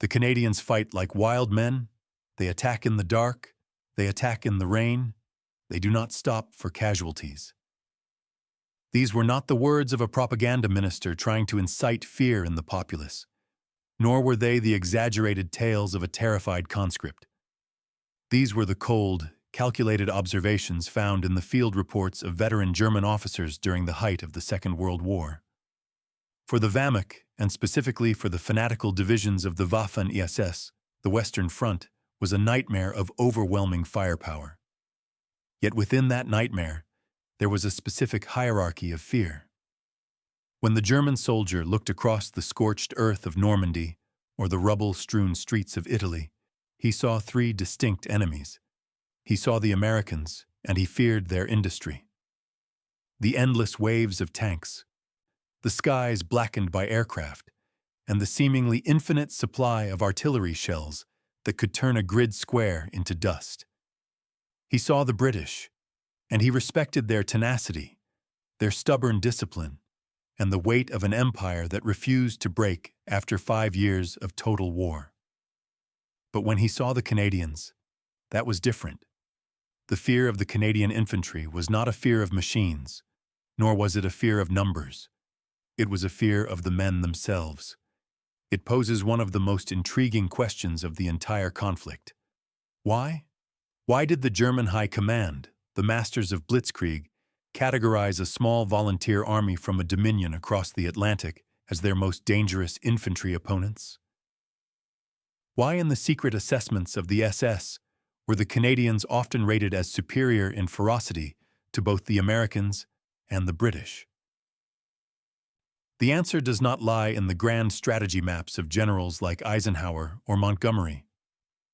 The Canadians fight like wild men. They attack in the dark. They attack in the rain. They do not stop for casualties. These were not the words of a propaganda minister trying to incite fear in the populace, nor were they the exaggerated tales of a terrified conscript. These were the cold, calculated observations found in the field reports of veteran German officers during the height of the Second World War. For the Wehrmacht, and specifically for the fanatical divisions of the Waffen-SS, the Western Front was a nightmare of overwhelming firepower. Yet within that nightmare, there was a specific hierarchy of fear. When the German soldier looked across the scorched earth of Normandy or the rubble-strewn streets of Italy, he saw three distinct enemies. He saw the Americans, and he feared their industry. The endless waves of tanks, the skies blackened by aircraft, and the seemingly infinite supply of artillery shells that could turn a grid square into dust. He saw the British, and he respected their tenacity, their stubborn discipline, and the weight of an empire that refused to break after 5 years of total war. But when he saw the Canadians, that was different. The fear of the Canadian infantry was not a fear of machines, nor was it a fear of numbers. It was a fear of the men themselves. It poses one of the most intriguing questions of the entire conflict. Why? Why did the German High Command, the masters of Blitzkrieg, categorize a small volunteer army from a dominion across the Atlantic as their most dangerous infantry opponents? Why in the secret assessments of the SS were the Canadians often rated as superior in ferocity to both the Americans and the British? The answer does not lie in the grand strategy maps of generals like Eisenhower or Montgomery.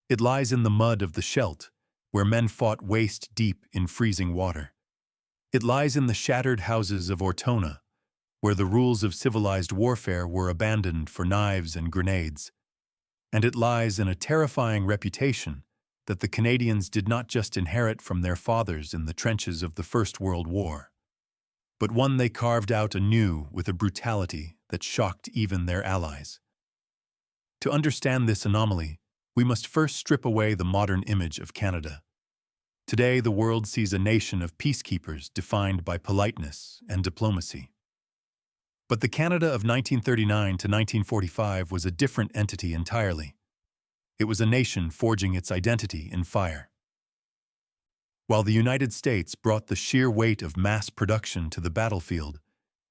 It lies in the mud of the Scheldt, where men fought waist-deep in freezing water. It lies in the shattered houses of Ortona, where the rules of civilized warfare were abandoned for knives and grenades. And it lies in a terrifying reputation that the Canadians did not just inherit from their fathers in the trenches of the First World War, but one they carved out anew with a brutality that shocked even their allies. To understand this anomaly, we must first strip away the modern image of Canada. Today, the world sees a nation of peacekeepers defined by politeness and diplomacy. But the Canada of 1939 to 1945 was a different entity entirely. It was a nation forging its identity in fire. While the United States brought the sheer weight of mass production to the battlefield,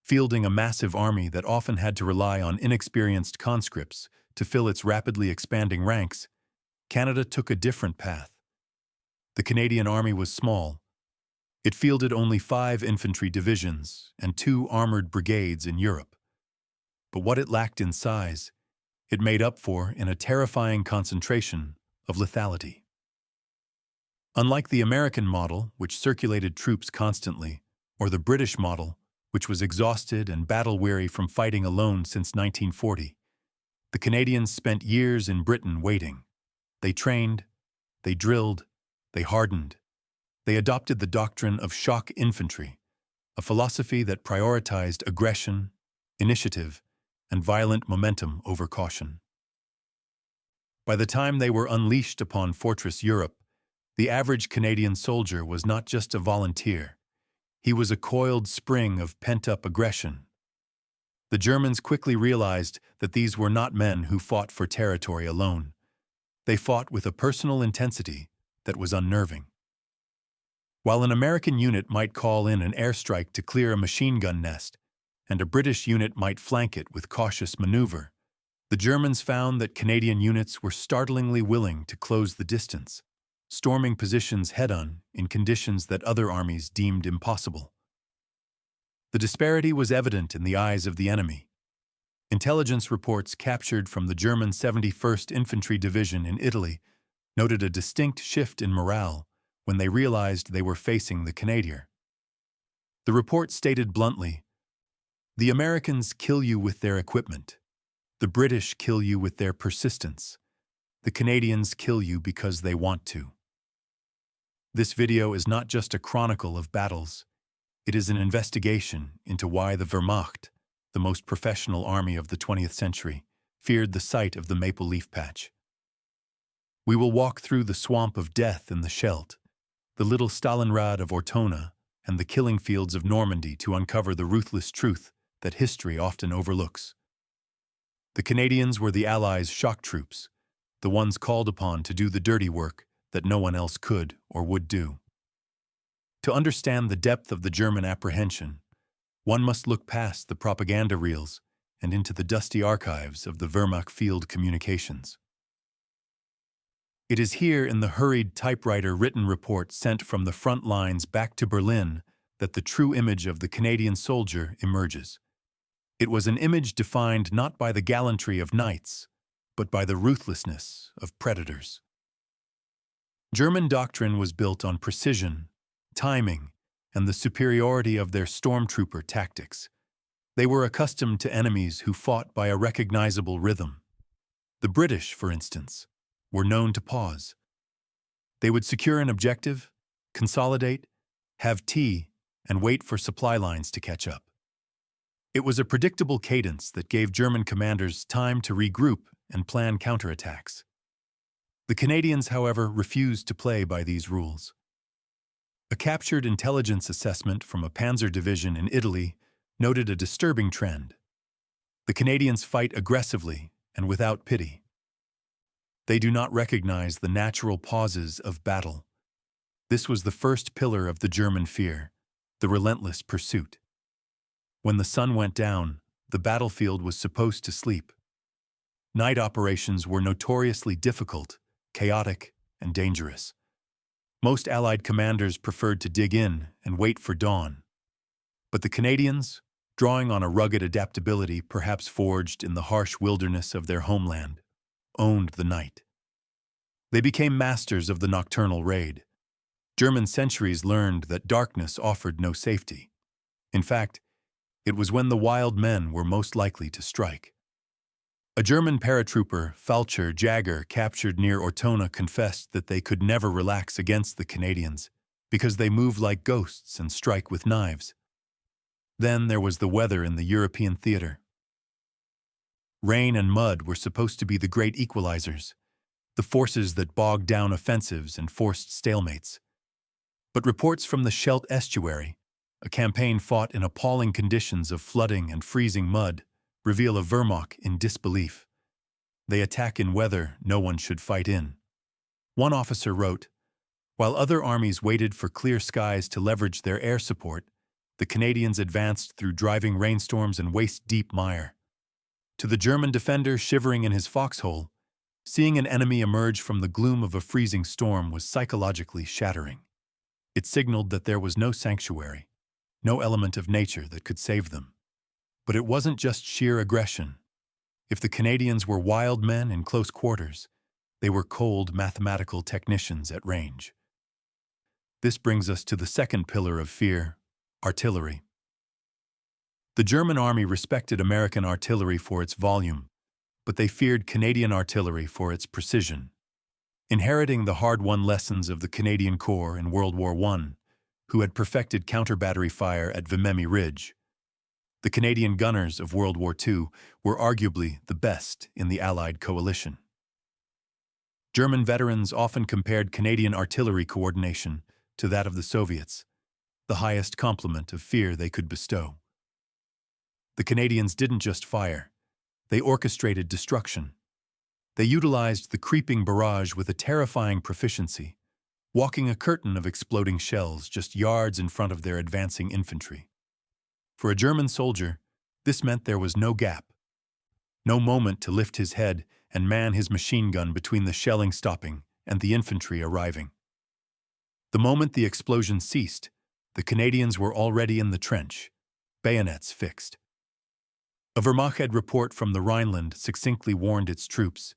fielding a massive army that often had to rely on inexperienced conscripts to fill its rapidly expanding ranks, Canada took a different path. The Canadian Army was small. It fielded only 5 infantry divisions and 2 armored brigades in Europe. But what it lacked in size, it made up for in a terrifying concentration of lethality. Unlike the American model, which circulated troops constantly, or the British model, which was exhausted and battle-weary from fighting alone since 1940, the Canadians spent years in Britain waiting. They trained, they drilled, they hardened. They adopted the doctrine of shock infantry, a philosophy that prioritized aggression, initiative, and violent momentum over caution. By the time they were unleashed upon Fortress Europe, the average Canadian soldier was not just a volunteer. He was a coiled spring of pent-up aggression. The Germans quickly realized that these were not men who fought for territory alone. They fought with a personal intensity that was unnerving. While an American unit might call in an airstrike to clear a machine gun nest, and a British unit might flank it with cautious maneuver, the Germans found that Canadian units were startlingly willing to close the distance, storming positions head-on in conditions that other armies deemed impossible. The disparity was evident in the eyes of the enemy. Intelligence reports captured from the German 71st Infantry Division in Italy noted a distinct shift in morale when they realized they were facing the Canadian. The report stated bluntly, "The Americans kill you with their equipment. The British kill you with their persistence. The Canadians kill you because they want to." This video is not just a chronicle of battles. It is an investigation into why the Wehrmacht, the most professional army of the 20th century, feared the sight of the maple leaf patch. We will walk through the swamp of death in the Scheldt, the little Stalingrad of Ortona, and the killing fields of Normandy to uncover the ruthless truth that history often overlooks. The Canadians were the Allies' shock troops, the ones called upon to do the dirty work that no one else could or would do. To understand the depth of the German apprehension, one must look past the propaganda reels and into the dusty archives of the Wehrmacht field communications. It is here in the hurried typewriter-written report sent from the front lines back to Berlin that the true image of the Canadian soldier emerges. It was an image defined not by the gallantry of knights, but by the ruthlessness of predators. German doctrine was built on precision, timing, and the superiority of their stormtrooper tactics. They were accustomed to enemies who fought by a recognizable rhythm. The British, for instance, were known to pause. They would secure an objective, consolidate, have tea, and wait for supply lines to catch up. It was a predictable cadence that gave German commanders time to regroup and plan counterattacks. The Canadians, however, refused to play by these rules. A captured intelligence assessment from a Panzer division in Italy noted a disturbing trend. The Canadians fight aggressively and without pity. They do not recognize the natural pauses of battle. This was the first pillar of the German fear, the relentless pursuit. When the sun went down, the battlefield was supposed to sleep. Night operations were notoriously difficult, chaotic, and dangerous. Most Allied commanders preferred to dig in and wait for dawn. But the Canadians, drawing on a rugged adaptability perhaps forged in the harsh wilderness of their homeland, owned the night. They became masters of the nocturnal raid. German sentries learned that darkness offered no safety. In fact, it was when the wild men were most likely to strike. A German paratrooper, Falcher Jagger, captured near Ortona, confessed that they could never relax against the Canadians because they move like ghosts and strike with knives. Then there was the weather in the European theater. Rain and mud were supposed to be the great equalizers, the forces that bogged down offensives and forced stalemates. But reports from the Scheldt estuary, a campaign fought in appalling conditions of flooding and freezing mud, reveal a Wehrmacht in disbelief. They attack in weather no one should fight in. One officer wrote, "While other armies waited for clear skies to leverage their air support, the Canadians advanced through driving rainstorms and waist-deep mire. To the German defender shivering in his foxhole, seeing an enemy emerge from the gloom of a freezing storm was psychologically shattering. It signaled that there was no sanctuary, no element of nature that could save them. But it wasn't just sheer aggression. If the Canadians were wild men in close quarters, they were cold mathematical technicians at range." This brings us to the second pillar of fear, artillery. The German army respected American artillery for its volume, but they feared Canadian artillery for its precision. Inheriting the hard-won lessons of the Canadian Corps in World War I, who had perfected counter-battery fire at Vimy Ridge, the Canadian gunners of World War II were arguably the best in the Allied coalition. German veterans often compared Canadian artillery coordination to that of the Soviets, the highest compliment of fear they could bestow. The Canadians didn't just fire, they orchestrated destruction. They utilized the creeping barrage with a terrifying proficiency, walking a curtain of exploding shells just yards in front of their advancing infantry. For a German soldier, this meant there was no gap, no moment to lift his head and man his machine gun between the shelling stopping and the infantry arriving. The moment the explosion ceased, the Canadians were already in the trench, bayonets fixed. A Wehrmacht report from the Rhineland succinctly warned its troops,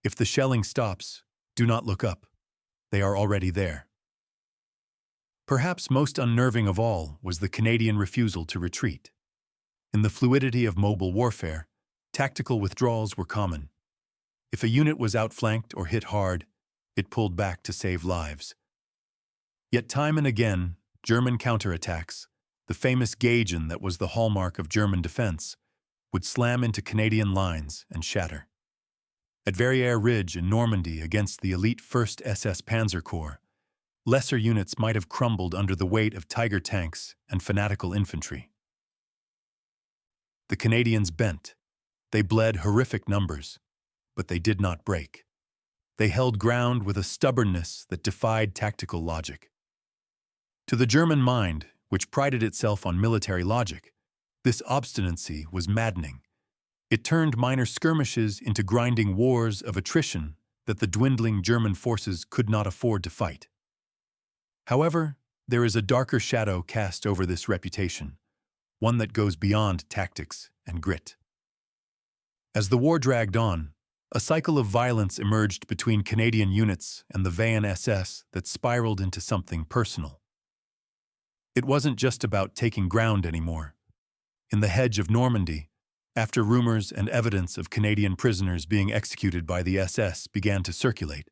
"If the shelling stops, do not look up. They are already there." Perhaps most unnerving of all was the Canadian refusal to retreat. In the fluidity of mobile warfare, tactical withdrawals were common. If a unit was outflanked or hit hard, it pulled back to save lives. Yet time and again, German counterattacks, the famous Gagen that was the hallmark of German defense, would slam into Canadian lines and shatter. At Verrières Ridge in Normandy against the elite 1st SS Panzer Corps, lesser units might have crumbled under the weight of Tiger tanks and fanatical infantry. The Canadians bent. They bled horrific numbers, but they did not break. They held ground with a stubbornness that defied tactical logic. To the German mind, which prided itself on military logic, this obstinacy was maddening. It turned minor skirmishes into grinding wars of attrition that the dwindling German forces could not afford to fight. However, there is a darker shadow cast over this reputation, one that goes beyond tactics and grit. As the war dragged on, a cycle of violence emerged between Canadian units and the Wien SS that spiraled into something personal. It wasn't just about taking ground anymore. In the hedge of Normandy, after rumors and evidence of Canadian prisoners being executed by the SS began to circulate,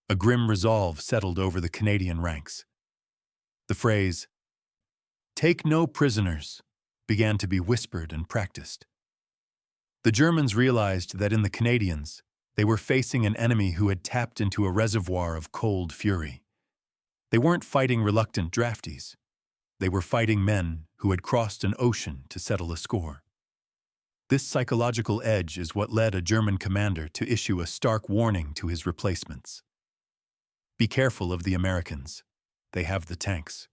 a grim resolve settled over the Canadian ranks. The phrase, "Take no prisoners," began to be whispered and practiced. The Germans realized that in the Canadians, they were facing an enemy who had tapped into a reservoir of cold fury. They weren't fighting reluctant draftees. They were fighting men who had crossed an ocean to settle a score. This psychological edge is what led a German commander to issue a stark warning to his replacements. Be careful of the Americans. They have the tanks.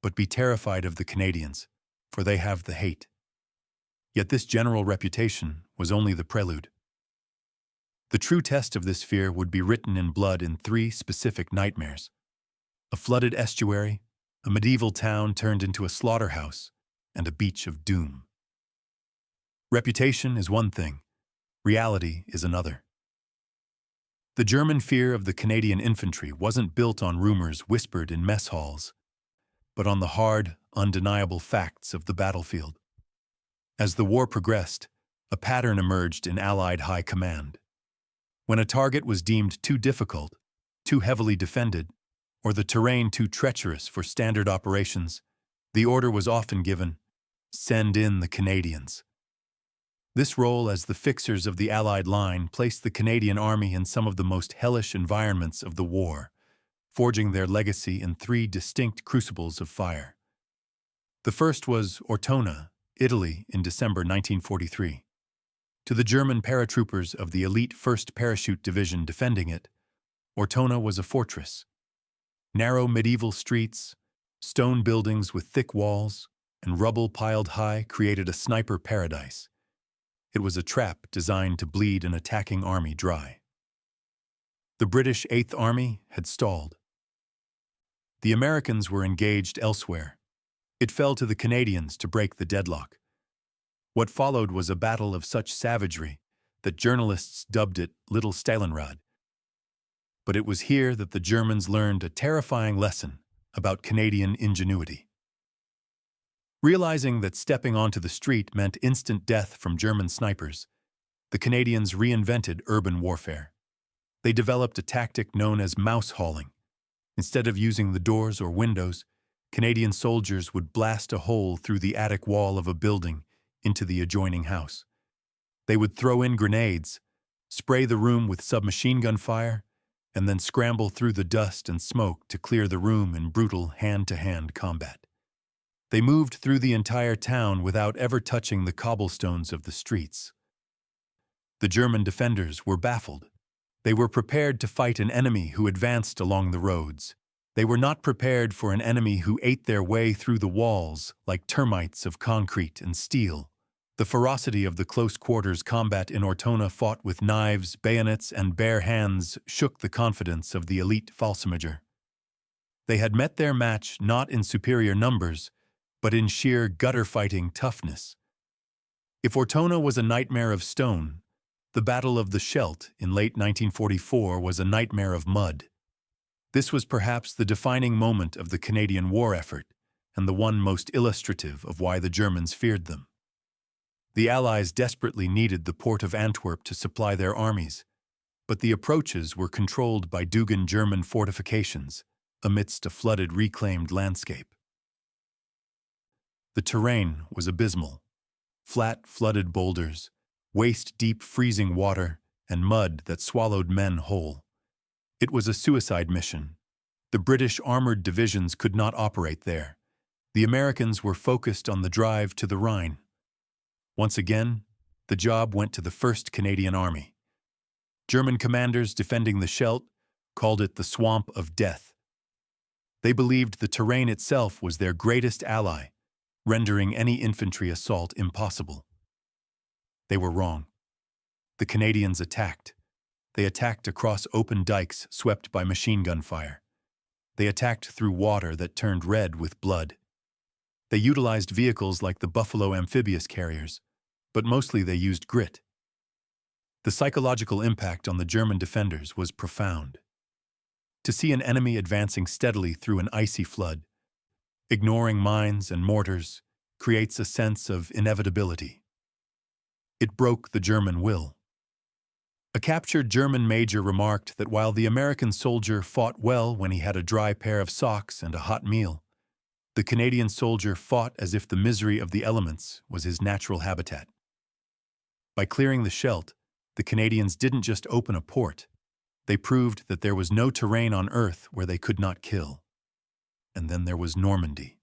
But be terrified of the Canadians, for they have the hate. Yet this general reputation was only the prelude. The true test of this fear would be written in blood in 3 specific nightmares: a flooded estuary, a medieval town turned into a slaughterhouse, and a beach of doom. Reputation is one thing, reality is another. The German fear of the Canadian infantry wasn't built on rumors whispered in mess halls, but on the hard, undeniable facts of the battlefield. As the war progressed, a pattern emerged in Allied high command. When a target was deemed too difficult, too heavily defended, or the terrain too treacherous for standard operations, the order was often given, "Send in the Canadians." This role as the fixers of the Allied line placed the Canadian Army in some of the most hellish environments of the war, forging their legacy in 3 distinct crucibles of fire. The first was Ortona, Italy, in December 1943. To the German paratroopers of the elite 1st Parachute Division defending it, Ortona was a fortress. Narrow medieval streets, stone buildings with thick walls, and rubble piled high created a sniper paradise. It was a trap designed to bleed an attacking army dry. The British 8th Army had stalled. The Americans were engaged elsewhere. It fell to the Canadians to break the deadlock. What followed was a battle of such savagery that journalists dubbed it Little Stalingrad. But it was here that the Germans learned a terrifying lesson about Canadian ingenuity. Realizing that stepping onto the street meant instant death from German snipers, the Canadians reinvented urban warfare. They developed a tactic known as mouse hauling. Instead of using the doors or windows, Canadian soldiers would blast a hole through the attic wall of a building into the adjoining house. They would throw in grenades, spray the room with submachine gun fire, and then scramble through the dust and smoke to clear the room in brutal hand-to-hand combat. They moved through the entire town without ever touching the cobblestones of the streets. The German defenders were baffled. They were prepared to fight an enemy who advanced along the roads. They were not prepared for an enemy who ate their way through the walls like termites of concrete and steel. The ferocity of the close-quarters combat in Ortona, fought with knives, bayonets, and bare hands, shook the confidence of the elite Fallschirmjäger. They had met their match not in superior numbers, but in sheer gutter-fighting toughness. If Ortona was a nightmare of stone, the Battle of the Scheldt in late 1944 was a nightmare of mud. This was perhaps the defining moment of the Canadian war effort, and the one most illustrative of why the Germans feared them. The Allies desperately needed the port of Antwerp to supply their armies, but the approaches were controlled by Dugan German fortifications amidst a flooded reclaimed landscape. The terrain was abysmal. Flat, flooded boulders, waist-deep freezing water, and mud that swallowed men whole. It was a suicide mission. The British armored divisions could not operate there. The Americans were focused on the drive to the Rhine. Once again, the job went to the 1st Canadian Army. German commanders defending the Scheldt called it the Swamp of Death. They believed the terrain itself was their greatest ally, rendering any infantry assault impossible. They were wrong. The Canadians attacked. They attacked across open dikes swept by machine gun fire. They attacked through water that turned red with blood. They utilized vehicles like the Buffalo amphibious carriers, but mostly they used grit. The psychological impact on the German defenders was profound. To see an enemy advancing steadily through an icy flood, ignoring mines and mortars, creates a sense of inevitability. It broke the German will. A captured German major remarked that while the American soldier fought well when he had a dry pair of socks and a hot meal, the Canadian soldier fought as if the misery of the elements was his natural habitat. By clearing the Scheldt, the Canadians didn't just open a port. They proved that there was no terrain on Earth where they could not kill. And then there was Normandy.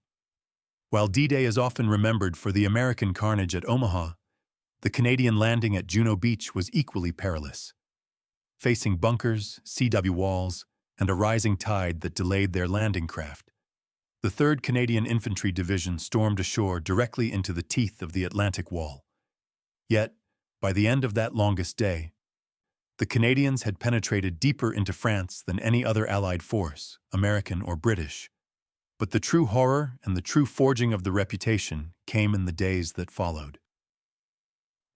While D-Day is often remembered for the American carnage at Omaha, the Canadian landing at Juno Beach was equally perilous. Facing bunkers, CW walls, and a rising tide that delayed their landing craft, the 3rd Canadian Infantry Division stormed ashore directly into the teeth of the Atlantic Wall. Yet, by the end of that longest day, the Canadians had penetrated deeper into France than any other Allied force, American or British. But the true horror and the true forging of the reputation came in the days that followed.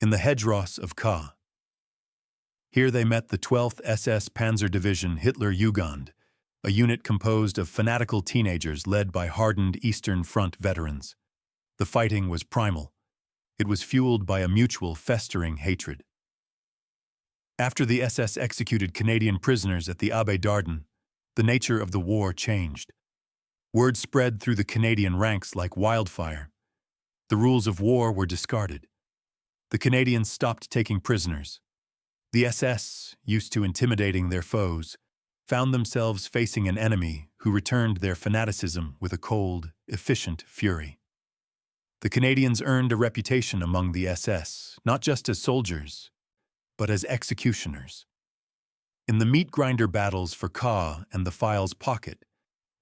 In the Hedgeross of Caen. Here they met the 12th SS Panzer Division Hitler-Jugend, a unit composed of fanatical teenagers led by hardened Eastern Front veterans. The fighting was primal. It was fueled by a mutual, festering hatred. After the SS executed Canadian prisoners at the Abbé Dardenne, the nature of the war changed. Word spread through the Canadian ranks like wildfire. The rules of war were discarded. The Canadians stopped taking prisoners. The SS, used to intimidating their foes, found themselves facing an enemy who returned their fanaticism with a cold, efficient fury. The Canadians earned a reputation among the SS, not just as soldiers, but as executioners. In the meat grinder battles for Caen and the Files Pocket,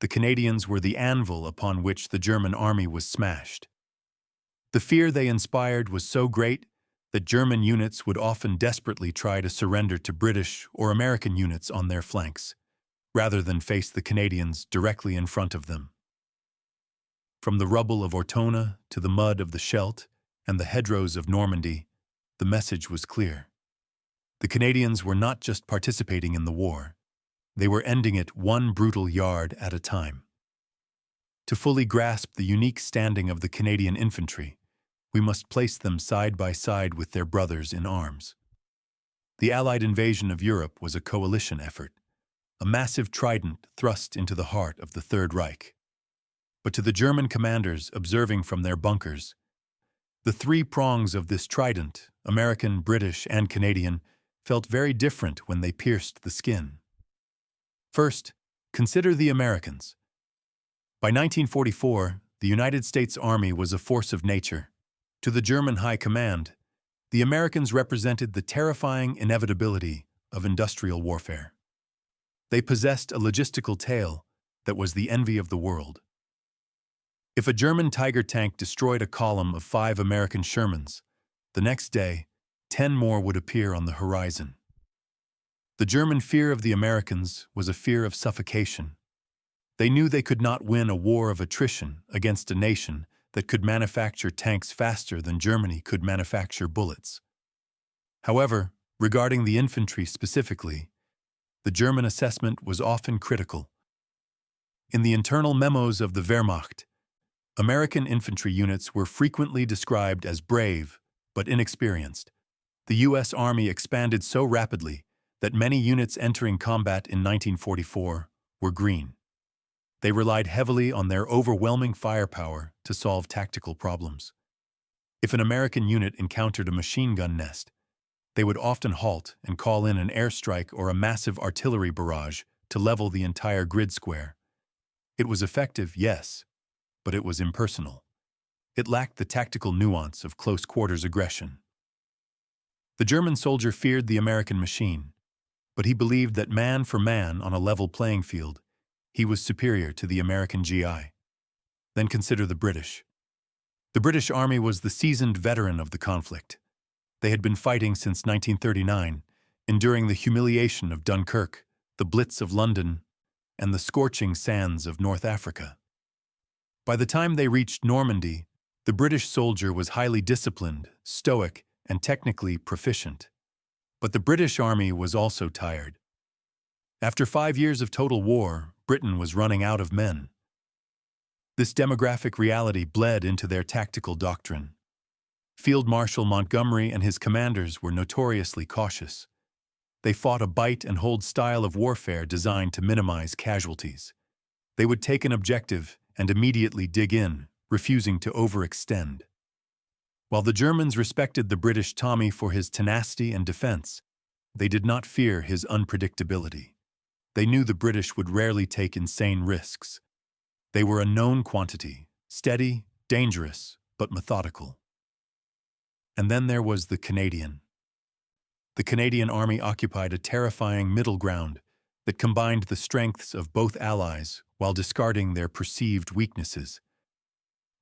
the Canadians were the anvil upon which the German army was smashed. The fear they inspired was so great that German units would often desperately try to surrender to British or American units on their flanks, rather than face the Canadians directly in front of them. From the rubble of Ortona to the mud of the Scheldt and the hedgerows of Normandy, the message was clear. The Canadians were not just participating in the war, they were ending it one brutal yard at a time. To fully grasp the unique standing of the Canadian infantry, we must place them side by side with their brothers in arms. The Allied invasion of Europe was a coalition effort, a massive trident thrust into the heart of the Third Reich. But to the German commanders observing from their bunkers, the 3 prongs of this trident, American, British, and Canadian, felt very different when they pierced the skin. First, consider the Americans. By 1944, the United States Army was a force of nature. To the German High Command, the Americans represented the terrifying inevitability of industrial warfare. They possessed a logistical tail that was the envy of the world. If a German Tiger tank destroyed a column of 5 American Shermans, the next day, 10 more would appear on the horizon. The German fear of the Americans was a fear of suffocation. They knew they could not win a war of attrition against a nation that could manufacture tanks faster than Germany could manufacture bullets. However, regarding the infantry specifically, the German assessment was often critical. In the internal memos of the Wehrmacht, American infantry units were frequently described as brave but inexperienced. The U.S. Army expanded so rapidly that many units entering combat in 1944 were green. They relied heavily on their overwhelming firepower to solve tactical problems. If an American unit encountered a machine gun nest, they would often halt and call in an airstrike or a massive artillery barrage to level the entire grid square. It was effective, yes, but it was impersonal. It lacked the tactical nuance of close-quarters aggression. The German soldier feared the American machine, but he believed that man for man on a level playing field, he was superior to the American GI. Then consider the British. The British Army was the seasoned veteran of the conflict. They had been fighting since 1939, enduring the humiliation of Dunkirk, the Blitz of London, and the scorching sands of North Africa. By the time they reached Normandy, the British soldier was highly disciplined, stoic, and technically proficient. But the British Army was also tired. After 5 years of total war, Britain was running out of men. This demographic reality bled into their tactical doctrine. Field Marshal Montgomery and his commanders were notoriously cautious. They fought a bite-and-hold style of warfare designed to minimize casualties. They would take an objective and immediately dig in, refusing to overextend. While the Germans respected the British Tommy for his tenacity and defense, they did not fear his unpredictability. They knew the British would rarely take insane risks. They were a known quantity, steady, dangerous, but methodical. And then there was the Canadian. The Canadian Army occupied a terrifying middle ground that combined the strengths of both allies while discarding their perceived weaknesses.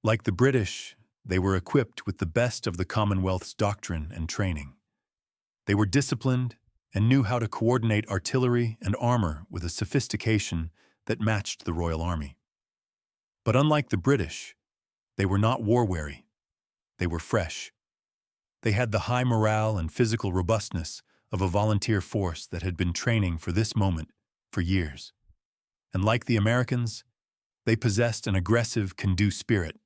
Like the British, they were equipped with the best of the Commonwealth's doctrine and training. They were disciplined and knew how to coordinate artillery and armor with a sophistication that matched the Royal Army. But unlike the British, they were not war-weary. They were fresh. They had the high morale and physical robustness of a volunteer force that had been training for this moment for years. And like the Americans, they possessed an aggressive can-do spirit,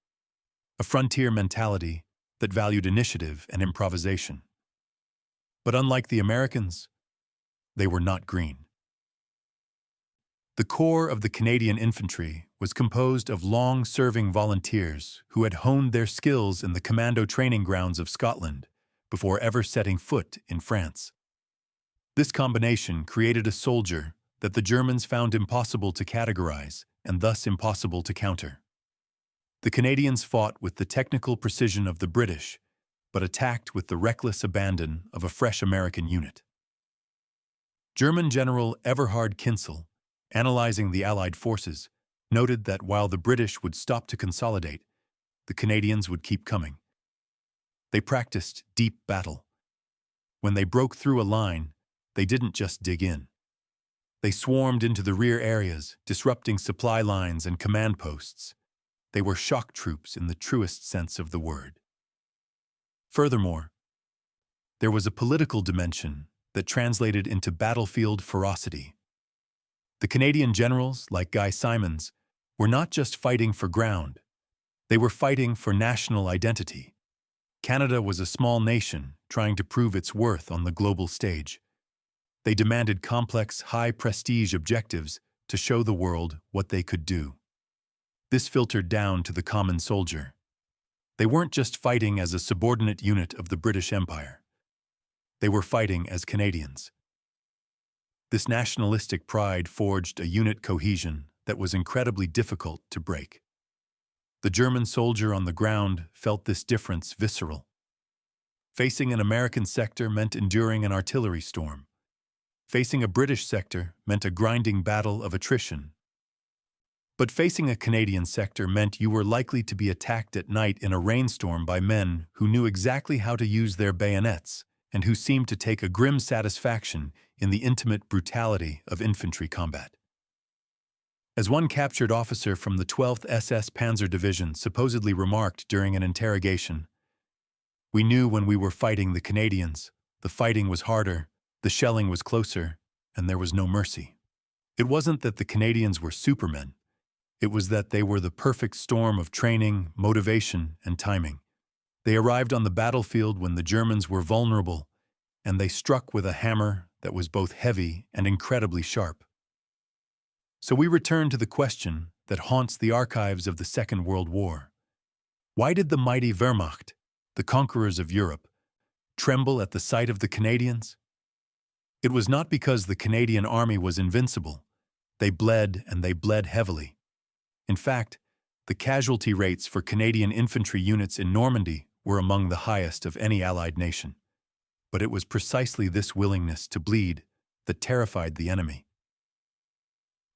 a frontier mentality that valued initiative and improvisation. But unlike the Americans, they were not green. The core of the Canadian infantry was composed of long-serving volunteers who had honed their skills in the commando training grounds of Scotland before ever setting foot in France. This combination created a soldier that the Germans found impossible to categorize and thus impossible to counter. The Canadians fought with the technical precision of the British, but attacked with the reckless abandon of a fresh American unit. German General Everhard Kinzel, analyzing the Allied forces, noted that while the British would stop to consolidate, the Canadians would keep coming. They practiced deep battle. When they broke through a line, they didn't just dig in. They swarmed into the rear areas, disrupting supply lines and command posts. They were shock troops in the truest sense of the word. Furthermore, there was a political dimension that translated into battlefield ferocity. The Canadian generals, like Guy Simons, were not just fighting for ground. They were fighting for national identity. Canada was a small nation trying to prove its worth on the global stage. They demanded complex, high-prestige objectives to show the world what they could do. This filtered down to the common soldier. They weren't just fighting as a subordinate unit of the British Empire. They were fighting as Canadians. This nationalistic pride forged a unit cohesion that was incredibly difficult to break. The German soldier on the ground felt this difference visceral. Facing an American sector meant enduring an artillery storm. Facing a British sector meant a grinding battle of attrition. But facing a Canadian sector meant you were likely to be attacked at night in a rainstorm by men who knew exactly how to use their bayonets and who seemed to take a grim satisfaction in the intimate brutality of infantry combat. As one captured officer from the 12th SS Panzer Division supposedly remarked during an interrogation, "We knew when we were fighting the Canadians, the fighting was harder, the shelling was closer, and there was no mercy." It wasn't that the Canadians were supermen. It was that they were the perfect storm of training, motivation, and timing. They arrived on the battlefield when the Germans were vulnerable, and they struck with a hammer that was both heavy and incredibly sharp. So we return to the question that haunts the archives of the Second World War. Why did the mighty Wehrmacht, the conquerors of Europe, tremble at the sight of the Canadians? It was not because the Canadian army was invincible. They bled, and they bled heavily. In fact, the casualty rates for Canadian infantry units in Normandy were among the highest of any Allied nation. But it was precisely this willingness to bleed that terrified the enemy.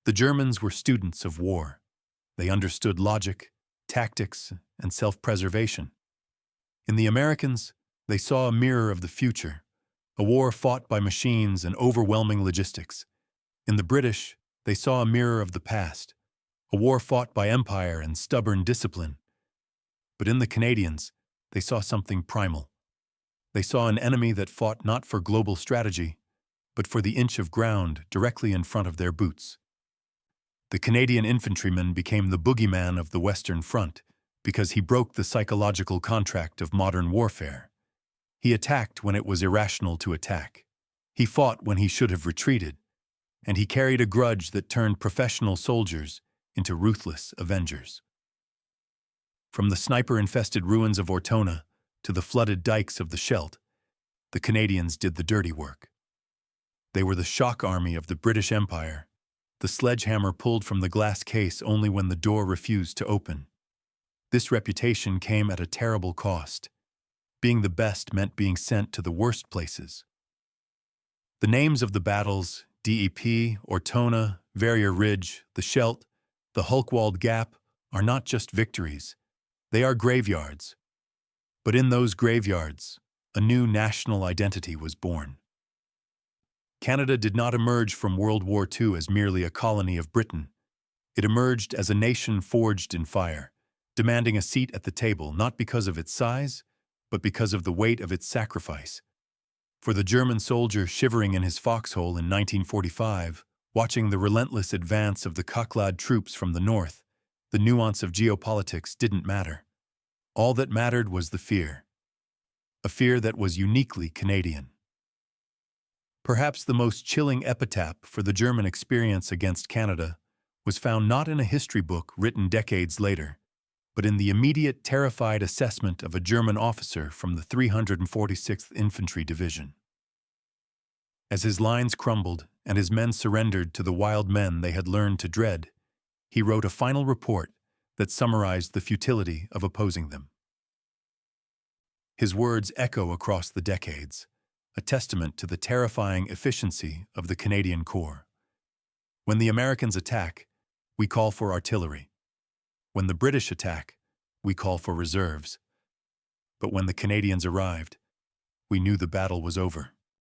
The Germans were students of war. They understood logic, tactics, and self-preservation. In the Americans, they saw a mirror of the future, a war fought by machines and overwhelming logistics. In the British, they saw a mirror of the past, a war fought by empire and stubborn discipline. But in the Canadians, they saw something primal. They saw an enemy that fought not for global strategy, but for the inch of ground directly in front of their boots. The Canadian infantryman became the boogeyman of the Western Front because he broke the psychological contract of modern warfare. He attacked when it was irrational to attack. He fought when he should have retreated. And he carried a grudge that turned professional soldiers into ruthless avengers. From the sniper-infested ruins of Ortona to the flooded dikes of the Scheldt, the Canadians did the dirty work. They were the shock army of the British Empire, the sledgehammer pulled from the glass case only when the door refused to open. This reputation came at a terrible cost. Being the best meant being sent to the worst places. The names of the battles, DEP, Ortona, Verrier Ridge, the Scheldt, the Hulkwald Gap, are not just victories. They are graveyards. But in those graveyards, a new national identity was born. Canada did not emerge from World War II as merely a colony of Britain. It emerged as a nation forged in fire, demanding a seat at the table not because of its size, but because of the weight of its sacrifice. For the German soldier shivering in his foxhole in 1945, watching the relentless advance of the cockklad troops from the north, the nuance of geopolitics didn't matter. All that mattered was the fear. A fear that was uniquely Canadian. Perhaps the most chilling epitaph for the German experience against Canada was found not in a history book written decades later, but in the immediate terrified assessment of a German officer from the 346th Infantry Division. As his lines crumbled and his men surrendered to the wild men they had learned to dread, he wrote a final report that summarized the futility of opposing them. His words echo across the decades, a testament to the terrifying efficiency of the Canadian Corps. When the Americans attack, we call for artillery. When the British attack, we call for reserves. But when the Canadians arrived, we knew the battle was over.